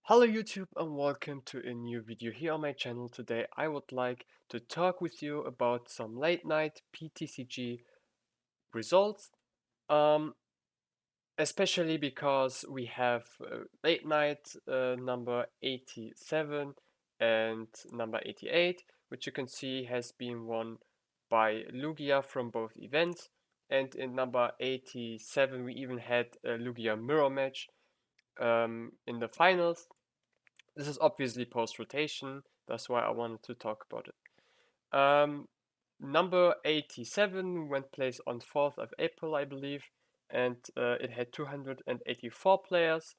Hello YouTube and welcome to a new video here on my channel. Today I would like to talk with you about some late night PTCG results, um, especially because we have late night number 87 and number 88, which you can see has been won by Lugia from both events. And in number 87 we even had a Lugia mirror match in the finals. This is obviously post-rotation, that's why I wanted to talk about it. Number 87 went place on 4th of April, I believe, and it had 284 players,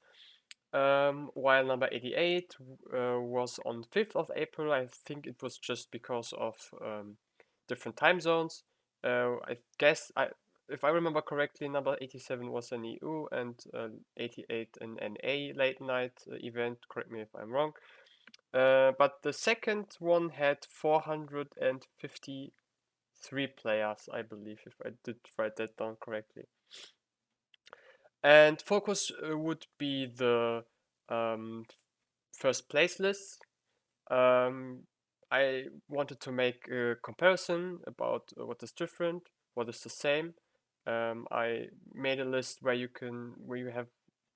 while number 88 was on 5th of April. I think it was just because of different time zones. I guess, if I remember correctly, number 87 was an EU and 88 an NA late night event. Correct me if I'm wrong. But the second one had 453 players, I believe, if I did write that down correctly. And focus would be the first place list. I wanted to make a comparison about what is different, what is the same. I made a list where you have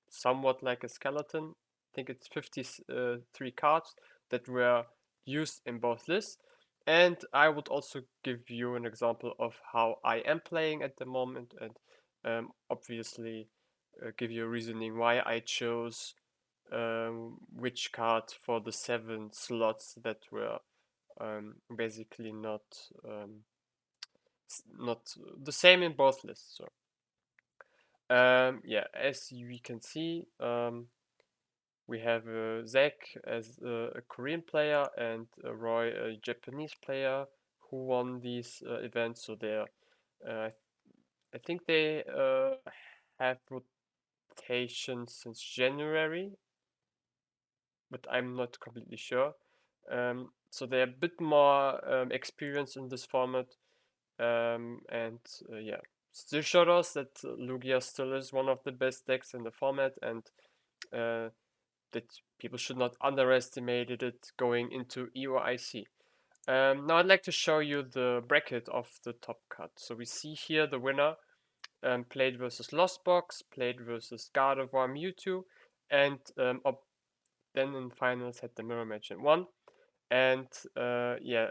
somewhat like a skeleton. I think it's 53 cards that were used in both lists. And I would also give you an example of how I am playing at the moment, and obviously give you a reasoning why I chose which card for the 7 slots that were basically not the same in both lists. So yeah, as we can see, we have Zach as a Korean player and Roy, a Japanese player, who won these events. So they're, I think they have rotation since January, but I'm not completely sure. So they're a bit more experienced in this format, and yeah, still showed us that Lugia still is one of the best decks in the format, and that people should not underestimate it going into EOIC. Now I'd like to show you the bracket of the top cut. So we see here the winner played versus Lost Box, played versus God of War Mewtwo, and then in finals had the mirror match and won. And yeah,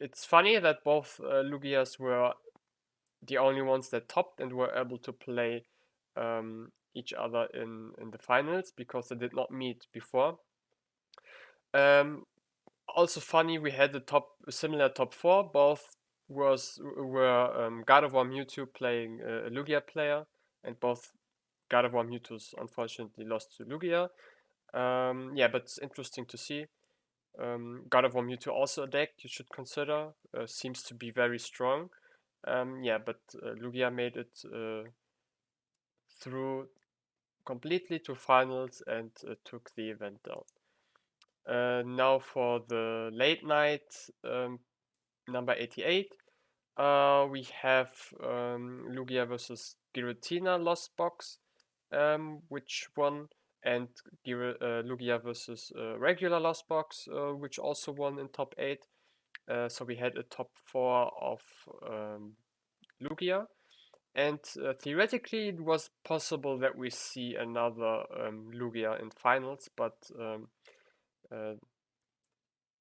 it's funny that both Lugias were the only ones that topped and were able to play each other in the finals because they did not meet before. Also funny, we had a similar top four. Both were God of War Mewtwo playing a Lugia player, and both God of War Mewtwo's unfortunately lost to Lugia. Yeah, but it's interesting to see. God of War Mewtwo also a deck you should consider. Seems to be very strong. Yeah, but Lugia made it through completely to finals and took the event down. Now for the late night number 88, we have Lugia versus Giratina Lost Box, which won, and Lugia versus regular Lost Box, which also won in top 8. So we had a top 4 of Lugia. And theoretically, it was possible that we see another Lugia in finals, but uh,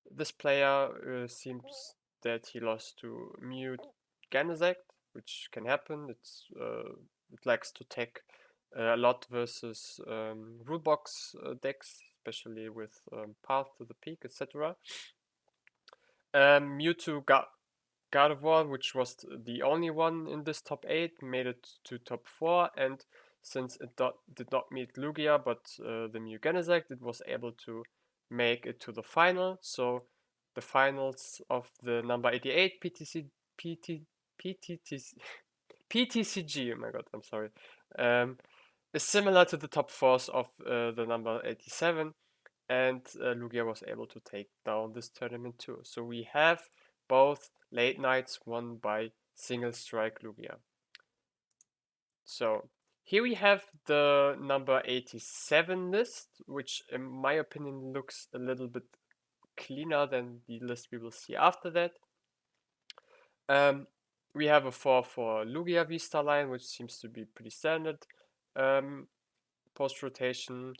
this player seems that he lost to Mute Ganizect, which can happen. It likes to tech a lot versus rulebox decks, especially with Path to the Peak, etc. Mewtwo got God of War, which was the only one in this top 8, made it to top 4, and since it did not meet Lugia but the Mew Ganizect, it was able to make it to the final. So the finals of the number 88 PTCG, oh my god, I'm sorry, is similar to the top 4s of the number 87, and Lugia was able to take down this tournament too. So we have both late nights won by single strike Lugia. So Here we have the number 87 list, which in my opinion looks a little bit cleaner than the list we will see after that. We have a 4 for Lugia V-Star line, which seems to be pretty standard post-rotation.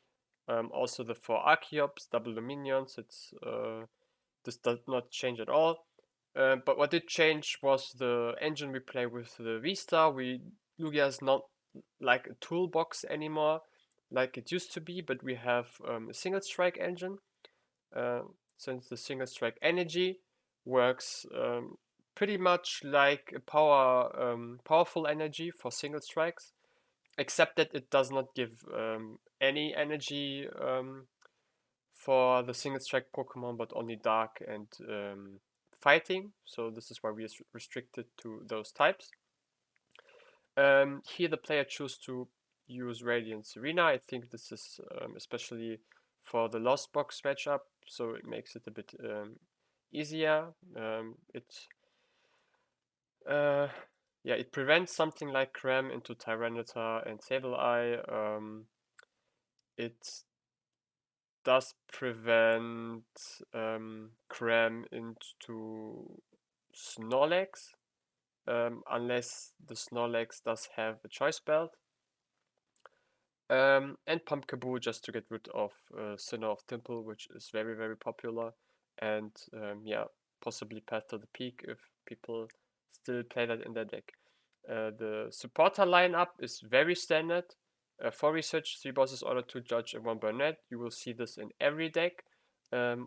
Also the 4 Archeops, double Dominions, this does not change at all. But what did change was the engine we play with the V-Star. Lugia is not like a toolbox anymore like it used to be, but we have a single strike engine. Since the single strike energy works pretty much like a powerful energy for single strikes, except that it does not give any energy for the single strike Pokemon, but only dark and fighting. So this is why we are restricted to those types. Here the player chooses to use Radiant Serena. I think this is especially for the Lost Box matchup, so it makes it a bit easier. It prevents something like Cram into Tyranitar and Sableye. It does prevent Cram into Snorlax, unless the Snorlax does have a choice belt. And Pumpkaboo just to get rid of Sinnoh of Temple, which is very, very popular. And possibly Path to the Peak if people still play that in their deck. The supporter lineup is very standard. 4 research, 3 bosses, order 2 judge, and 1 Burnett. You will see this in every deck.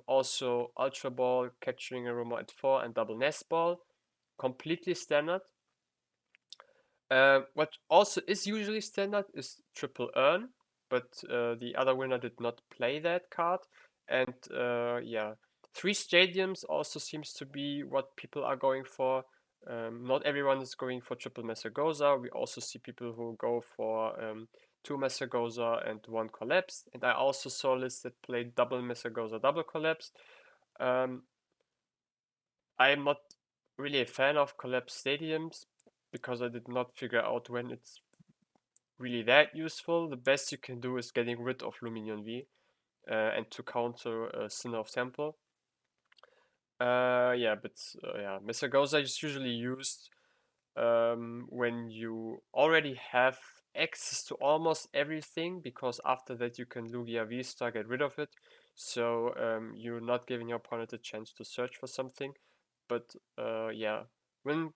Also Ultra Ball, Capturing Aroma at 4, and Double Nest Ball. Completely standard. What also is usually standard is Triple Earn, but the other winner did not play that card. And 3 stadiums also seems to be what people are going for. Not everyone is going for Triple Mesagoza. We also see people who go for 2 Mesagoza and 1 Collapse. And I also saw lists that played double Mesagoza, double Collapse. I am not really a fan of Collapse stadiums because I did not figure out when it's really that useful. The best you can do is getting rid of Luminion V and to counter Sinnoh of Temple. Mesagoza is usually used when you already have access to almost everything, because after that you can Lugia V-Star, get rid of it. So you're not giving your opponent a chance to search for something. But when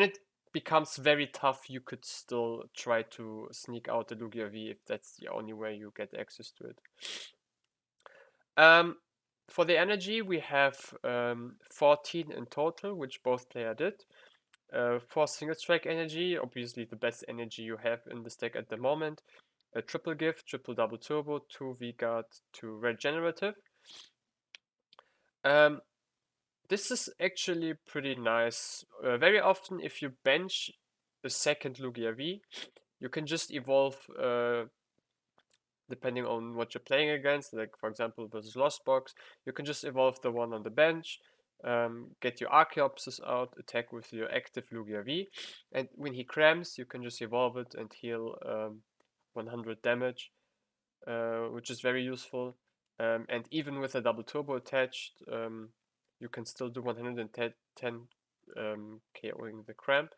it becomes very tough, you could still try to sneak out the Lugia V if that's the only way you get access to it. For the energy, we have 14 in total, which both player did. For single strike energy, obviously the best energy you have in this deck at the moment. A triple gift, triple double turbo, 2 V-Guard, 2 regenerative. This is actually pretty nice. Very often, if you bench a second Lugia V, you can just evolve depending on what you're playing against. Like, for example, versus Lost Box, you can just evolve the one on the bench, get your Archeopsis out, attack with your active Lugia V, and when he crams, you can just evolve it and heal 100 damage, which is very useful. And even with a double turbo attached, you can still do 110 KOing the cramp.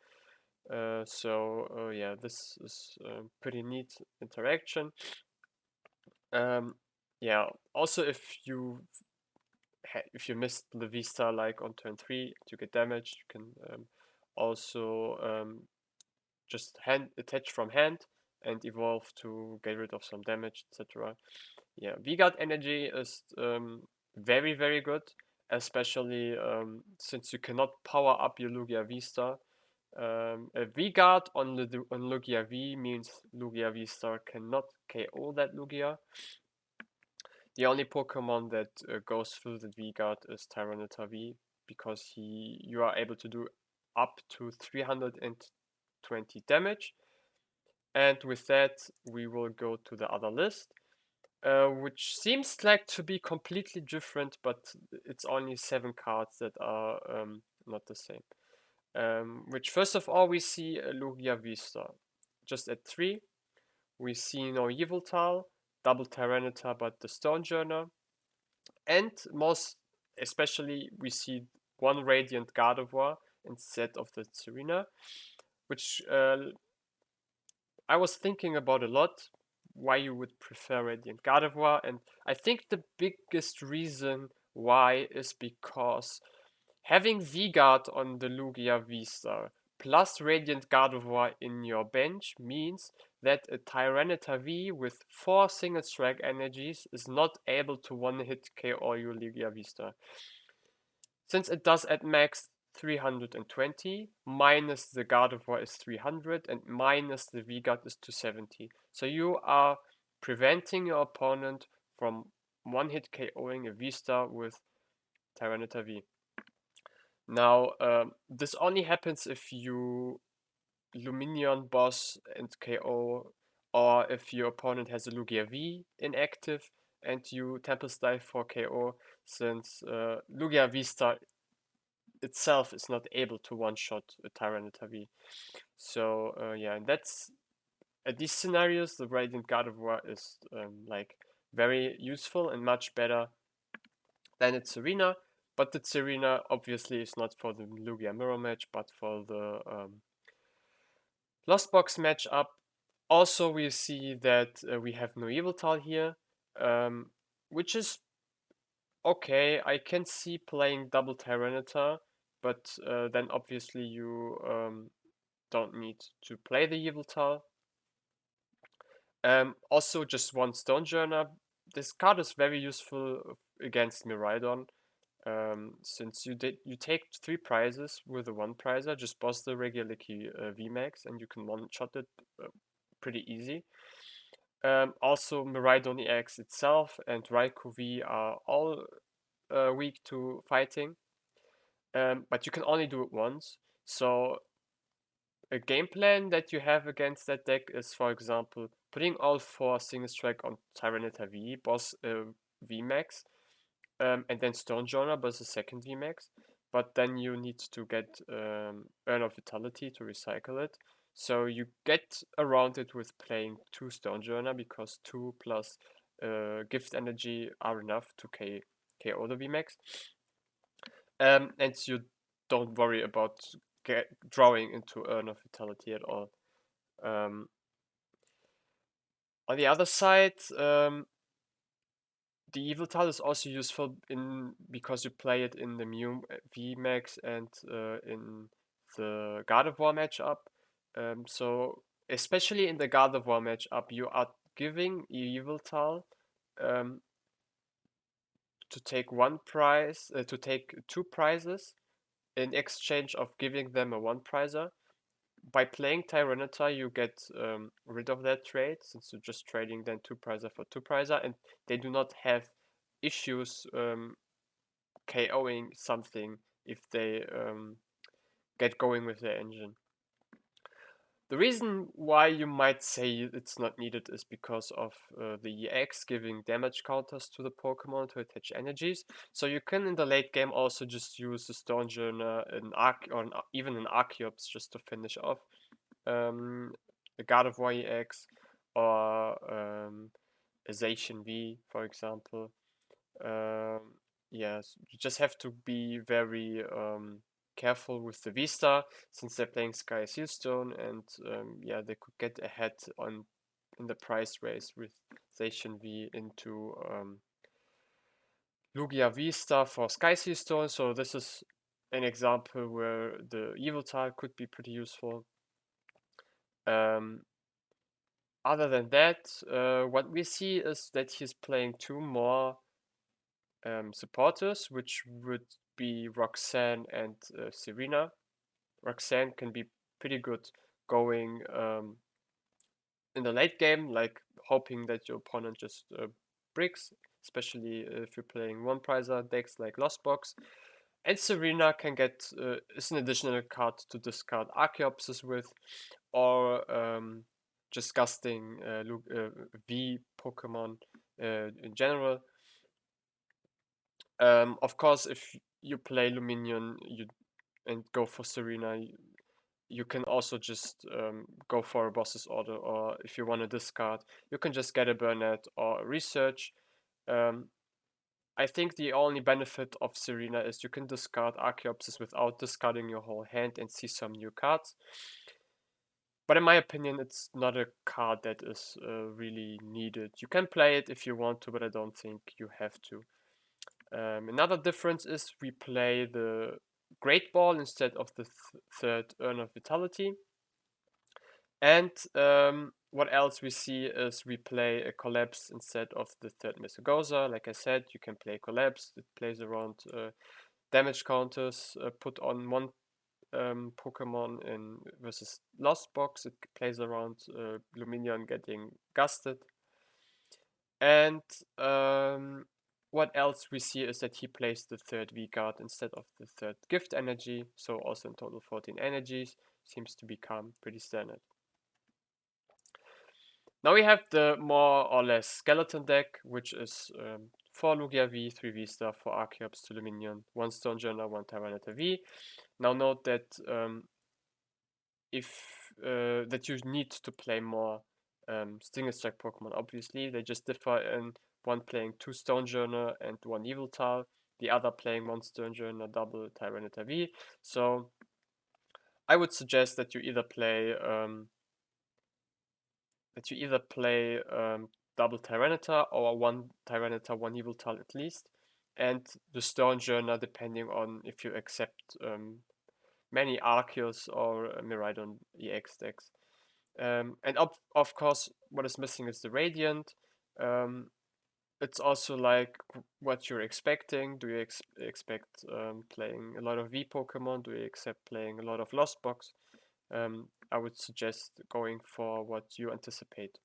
This is pretty neat interaction. Also if you missed the V-Star like on turn 3 to get damage, you can also just attach from hand and evolve to get rid of some damage, etc. Yeah, V-Guard energy is very, very good, especially since you cannot power up your Lugia V-Star. A V-Guard on Lugia V means Lugia V-Star cannot KO that Lugia. The only Pokemon that goes through the V-Guard is Tyranitar V, because you are able to do up to 320 damage. And with that, we will go to the other list, which seems like to be completely different, but it's only 7 cards that are not the same. Which first of all, we see a Lugia V-Star. just at 3. We see no Yveltal, double Tyranitar, but the Stonejourner. And most especially, we see one Radiant Gardevoir instead of the Serena, which I was thinking about a lot, why you would prefer Radiant Gardevoir, and I think the biggest reason why is because having V-Guard on the Lugia V-Star plus Radiant Gardevoir in your bench means that a Tyranitar V with 4 single strike energies is not able to one-hit KO your Lugia V-Star. Since it does at max 320, minus the Gardevoir is 300, and minus the V-Guard is 270. So you are preventing your opponent from one-hit KOing a V-Star with Tyranitar V. Now, this only happens if you Luminion boss and KO, or if your opponent has a Lugia V inactive and you Tempest Dive for KO, since Lugia V-Star itself is not able to one-shot a Tyranitar V. So yeah, and that's at these scenarios, the Radiant Gardevoir is like very useful and much better than its Serena. But the Serena obviously is not for the Lugia mirror match, but for the Lost Box matchup. Also, we see that we have no Yveltal here, which is okay. I can see playing double Tyranitar, but then obviously you don't need to play the Yveltal. Also, just one Stonejourner. This card is very useful against Miraidon. Since you take 3 prizes with a 1 prizer, just boss the regular key VMAX and you can one-shot it pretty easy. Also, Miraidon EX itself and Raikou V are all weak to fighting, but you can only do it once. So a game plan that you have against that deck is, for example, putting all 4 single strike on Tyranitar V, boss VMAX, and then Stonejourner boss the second VMAX. But then you need to get Urn of Vitality to recycle it. So you get around it with playing 2 Stonejourner because 2 plus Gift Energy are enough to KO the VMAX. And you don't worry about drawing into Urn of Vitality at all. On the other side, the Yveltal is also useful because you play it in the Mew VMAX and in the Gardevoir matchup. So especially in the Gardevoir matchup, you are giving Yveltal to take to take 2 prizes in exchange of giving them a 1 prizer. By playing Tyranitar, you get rid of that trade, since you're just trading then 2 prizer for 2 prizer, and they do not have issues KOing something if they get going with their engine. The reason why you might say it's not needed is because of the EX giving damage counters to the Pokemon to attach energies. So you can in the late game also just use the Stonejourner or even an Archeops just to finish off a Gardevoir EX or a Zacian V, for example. Yes, you just have to be very careful with the V-Star, since they're playing Sky Sealstone, and yeah, they could get ahead in the price race with Zacian V into Lugia V-Star for Sky Sealstone. So this is an example where the Yveltal could be pretty useful. Other than that, what we see is that he's playing 2 more supporters, which would be Roxanne and Serena. Roxanne can be pretty good going in the late game, like hoping that your opponent just bricks, especially if you're playing 1 prizer decks like Lost Box. And Serena can get is an additional card to discard Archeopsis with, or just casting V Pokemon in general. Of course, if you play Luminion and go for Serena, you can also just go for a boss's order, or if you want to discard, you can just get a Burnett or a research. I think the only benefit of Serena is you can discard Archaeopsis without discarding your whole hand and see some new cards. But in my opinion, it's not a card that is really needed. You can play it if you want to, but I don't think you have to. Another difference is we play the Great Ball instead of the third Urn of Vitality. And what else we see is we play a Collapse instead of the third Mesagoza. Like I said, you can play Collapse. It plays around damage counters put on one Pokemon in versus Lost Box. It plays around Luminion getting gusted. And what else we see is that he plays the third V-Guard instead of the third Gift Energy. So also in total 14 energies. Seems to become pretty standard. Now we have the more or less skeleton deck, which is 4 Lugia V, 3 V-Star, 4 Archeops, 2 Luminion, 1 Stone Journal, 1 Tyranitar V. Now note that that you need to play more Stinger Strike Pokemon, obviously. They just differ in one playing 2 Stone Journal and 1 Yveltal, the other playing 1 Stone Journal, double Tyranitar V. So I would suggest that you either play double Tyranitar or 1 Tyranitar, 1 Yveltal at least, and the Stone Journal depending on if you accept many Arceus or Miraidon EX decks. And of course, what is missing is the Radiant. It's also like what you're expecting. Do you expect playing a lot of V Pokemon? Do you accept playing a lot of Lost Box? I would suggest going for what you anticipate.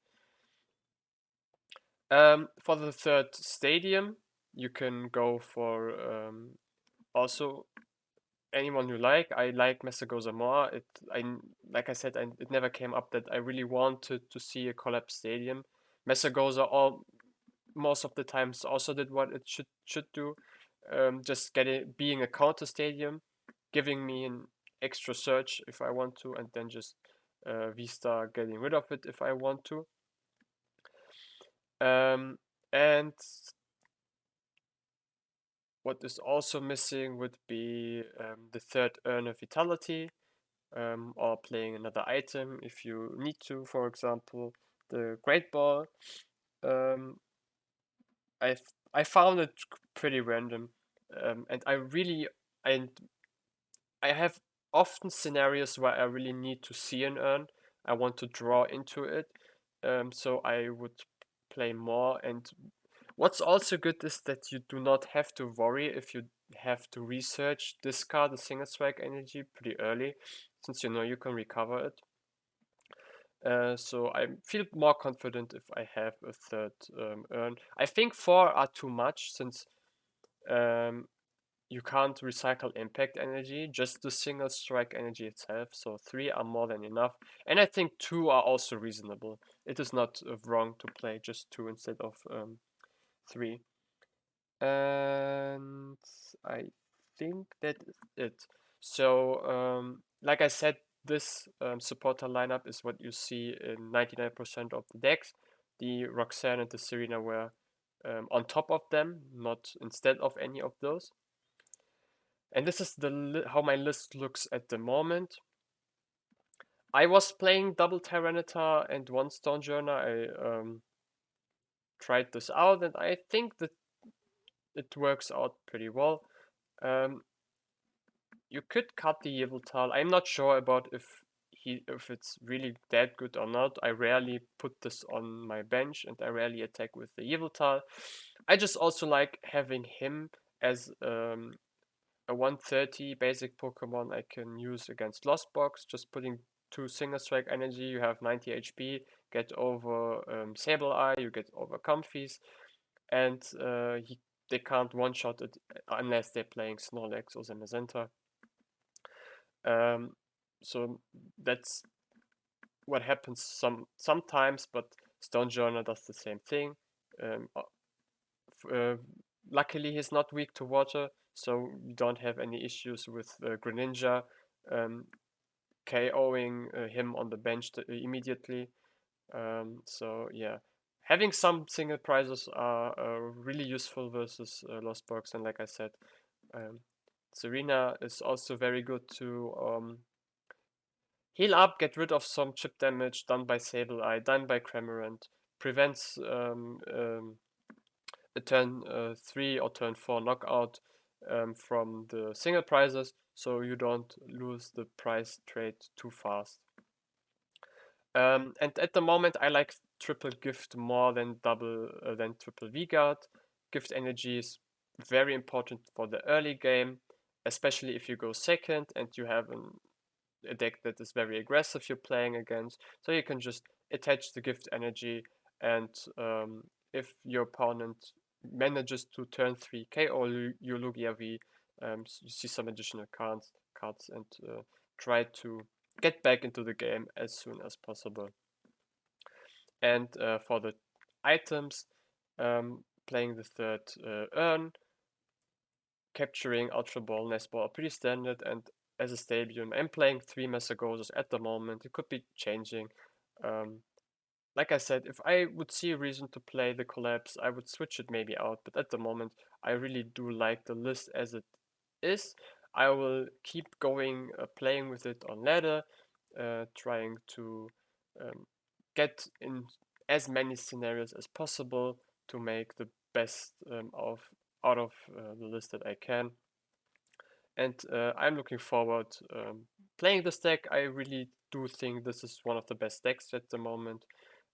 For the third stadium, you can go for also anyone you like. I like Mesagoza more. Like I said, it never came up that I really wanted to see a collapsed stadium. Mesagoza all most of the times also did what it should do, just being a counter stadium, giving me an extra search if I want to, and then just V-Star getting rid of it if I want to. And what is also missing would be the third Urn of Vitality, or playing another item if you need to. For example, the Great Ball. I found it pretty random, and I I have often scenarios where I really need to see an urn. I want to draw into it, so I would play more. And what's also good is that you do not have to worry if you have to research, discard a single strike energy pretty early, since you know you can recover it. So I feel more confident if I have a third urn. I think 4 are too much, since you can't recycle impact energy, just the single strike energy itself. So 3 are more than enough. And I think 2 are also reasonable. It is not wrong to play just 2 instead of 3. And I think that is it. So, like I said, this supporter lineup is what you see in 99% of the decks. The Roxanne and the Serena were on top of them, not instead of any of those. And this is how my list looks at the moment. I was playing double Tyranitar and 1 Stone Journal. I tried this out, and I think that it works out pretty well. You could cut the Yveltal. I'm not sure about if it's really that good or not. I rarely put this on my bench, and I rarely attack with the Yveltal. I just also like having him as a 130 basic Pokemon I can use against Lost Box. Just putting 2 single strike energy, you have 90 HP, get over Sableye, you get over Comfeys, and they can't one-shot it unless they're playing Snorlax or Zamazenta. So that's what happens sometimes, but Stone Journal does the same thing. Luckily, he's not weak to water, so we don't have any issues with Greninja. KOing him on the bench immediately. So yeah, having some single prizes are really useful versus Lost Box, and like I said, um, Serena is also very good to heal up, get rid of some chip damage done by Sableye, done by Cramorant, prevents a turn 3 or turn 4 knockout from the single prizes, so you don't lose the prize trade too fast. And at the moment, I like triple gift more than triple V guard. Gift energy is very important for the early game, especially if you go second and you have a deck that is very aggressive you're playing against. So you can just attach the gift energy, and if your opponent manages to turn 3 KO your Lugia V, you see some additional cards and try to get back into the game as soon as possible. And for the items, playing the third urn, capturing Ultra Ball, Nest Ball are pretty standard, and as a stadium, I'm playing 3 Messagoses at the moment. It could be changing. Um, like I said, if I would see a reason to play the Collapse, I would switch it maybe out, but at the moment, I really do like the list as it is. I will keep going, playing with it on ladder, trying to um, get in as many scenarios as possible to make the best out of the list that I can. And I'm looking forward playing this deck. I really do think this is one of the best decks at the moment,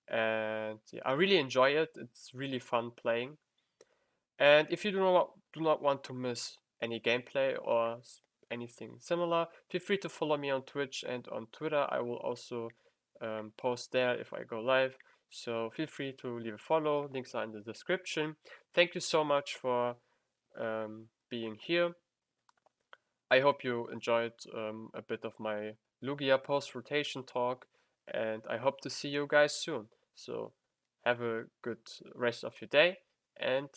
and yeah, I really enjoy it. It's really fun playing. And if you do not want to miss any gameplay or anything similar, feel free to follow me on Twitch and on Twitter. I will also post there if I go live. So feel free to leave a follow. Links are in the description. Thank you so much for being here. I hope you enjoyed a bit of my Lugia post rotation talk, and I hope to see you guys soon. So have a good rest of your day, and